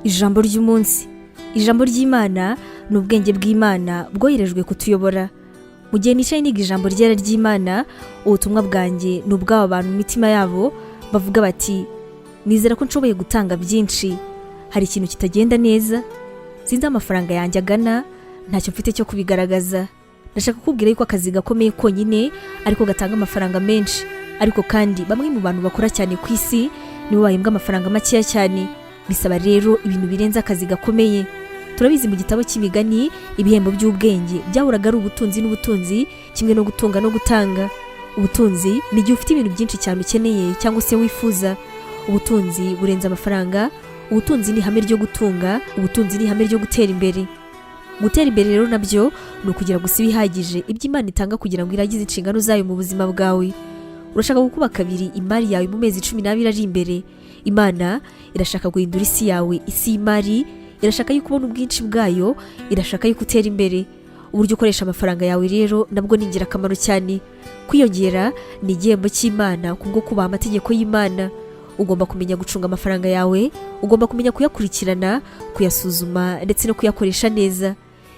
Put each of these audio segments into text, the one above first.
Ijambo ry'umunsi. Ijambo ry'Imana ni ubwenge bw'Imana bwoherejwe kutuyobora. Mu gihe nicaye niga ijambo ryera ry'Imana, ubutumwa bwanjye ni ubw'aba bantu mu mitima yabo bavuga bati, nizera ko nshoboye gutanga byinshi, hari ikintu kitagenda neza, sinzi amafaranga yanjye agana, ntacyo mfite cyo kubigaragaza. Ndashaka kukubwira yuko akazi gakomeye konyine ariko gatanga amafaranga menshi, ariko kandi bamwe mu bantu bakora cyane ku isi nibo bahembwa amafaranga makeya cyane. Bisaba rero ibintu birenze akazi gakomeye. Turabizi mu gitabo cy'imigani ibihembo by'ubwenge byahuraga ari ubutunzi n'ubutunzi, kimwe no gutunga no gutanga. Ubutunzi ni igihe ufite ibintu byinshi cyane ukeneye cyangwa se wifuza. Ubutunzi burenze amafaranga. Ubutunzi ni ihame ryo gutunga, ubutunzi ni ihame ryo gutera imbere. Gutera imbere rero nabyo ni ukugira gusa ibihagije ibyo Imana itanga kugira ngo iragize inshingano zayo mu buzima bwawe. Urashaka gukuba kabiri imari yawe mu mezi 12 ari imbere. Imana irashaka guhindura isi yawe isi y'imari, irashaka yuko ubona ubwinshi bwayo, irashaka yuko utera imbere. Uburyo ukoresha amafaranga yawe rero nabwo ni ingirakamaro cyane. Kwiyongera ni igihembo cy'Imana kubwo kubaha amategeko y'Imana. Ugomba kumenya gucunga amafaranga yawe, ugomba kumenya kuyakurikirana, kuyasuzuma ndetse no kuyakoresha neza.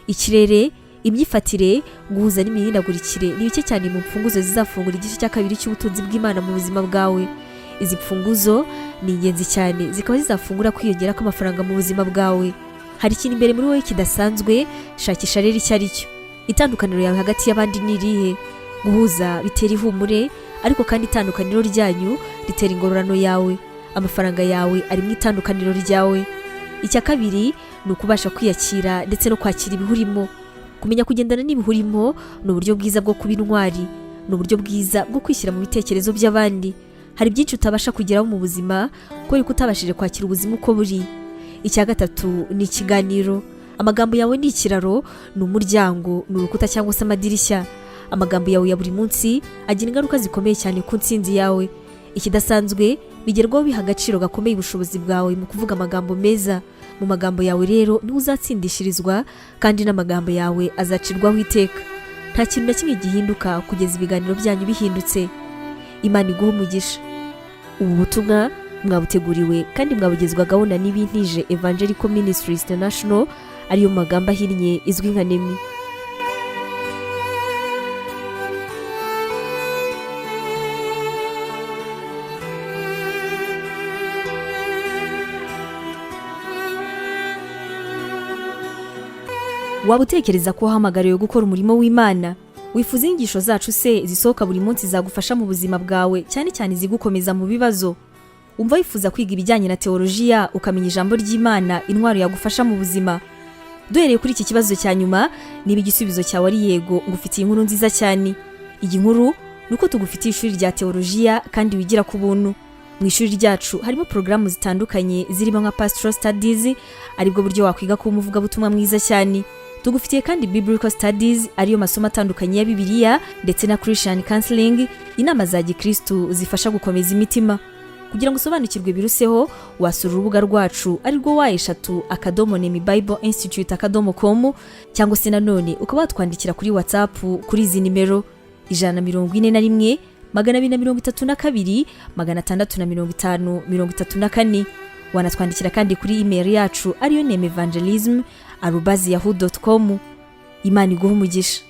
Ikirere, imyifatire, guhuza n'imihindagurikire ni bike cyane mu mfunguzo zizafungura igice cya kabiri cy'ubutunzi bw'Imana mu buzima bwawe. Izi mfunguzo ni ingenzi cyane, zikaba zizafungura kwiyongera kw'amafaranga mu buzima bwawe. Hari ikintu imbere muri wowe kidasanzwe, shakisha rero icyo ari cyo. Itandukaniro yawe hagati y'abandi ni irihe? Guhuza bitera ihumure, ariko kandi itandukaniro ryanyu ritera ingororano yawe. Amafaranga yawe ari mu itandukaniro ryawe. Icya kabiri ni ukubasha kwiyakira ndetse no kwakira ibihurimo. Kumenya kugendana n'ibihurimo ni uburyo bwiza bwo kuba intwari, ni uburyo bwiza bwo kwishyira mu bitekerezo by'abandi. Hari byinshi utabasha kugeraho mu buzima kubera ko utabashije kwakira ubuzima uko buri. Icya gatatu ni ikiganiro. Amagambo yawe ni ikiraro, ni umuryango, ni urukuta cyangwa se amadirishya. Amagambo yawe ya buri munsi agira ingaruka zikomeye cyane ku ntsinzi yawe. Ikidasanzwe bigerwaho biha agaciro gakomeye ubushobozi bwawe mu kuvuga amagambo meza. Mu magambo yawe rero niho uzatsindishirizwa, kandi n'amagambo yawe azacirwaho iteka. Nta kintu na kimwe gihinduka kugeza ibiganiro byanyu bihindutse. Imana iguhe umugisha. Ubu butumwa mwabuteguriwe kandi mwabugezwagaho na Nibintije Evangelical Ministries International, ariyo magambo ahinnye izwi nka NEMI. Waba utekereza ko wahamagariwe gukora umurimo w'Imana? Wifuza inyigisho zacu se zisohoka buri munsi zagufasha mu buzima bwawe, cyane cyane zigukomeza mu bibazo? Umva wifuza kwiga ibijyanye na teolojiya, ukamenya ijambo ry'Imana, intwaro yagufasha mu buzima? Duhereye kuri iki kibazo cya nyuma, niba igisubizo cyawe ari yego, ngufitiye inkuru nziza cyane. Iyi nkuru ni uko tugufitiye ishuri rya teolojiya kandi wigira ku buntu. Mu ishuri ryacu harimo porogaramu zitandukanye zirimo nka Pastoral Studies, aribwo buryo wakwiga kuba umuvugabutumwa mwiza cyane. Tugufitiye kandi Biblical Studies, ariyo masomo atandukanye ya Bibiliya, ndetse na Christian Counseling, inama za Gikristo zifasha gukomeza imitima. Kugira ngo usobanukirwe biruseho, wasura urubuga rwacu arirwo wa@nemibibleinstitute.com, cyangwa se nanone ukaba watwandikira kuri WhatsApp kuri izi nimero 141 232 650 wanatwandikira kandi kuri email yacu ariyo nemevangelism@yahoo.com. Imana iguhe umugisha.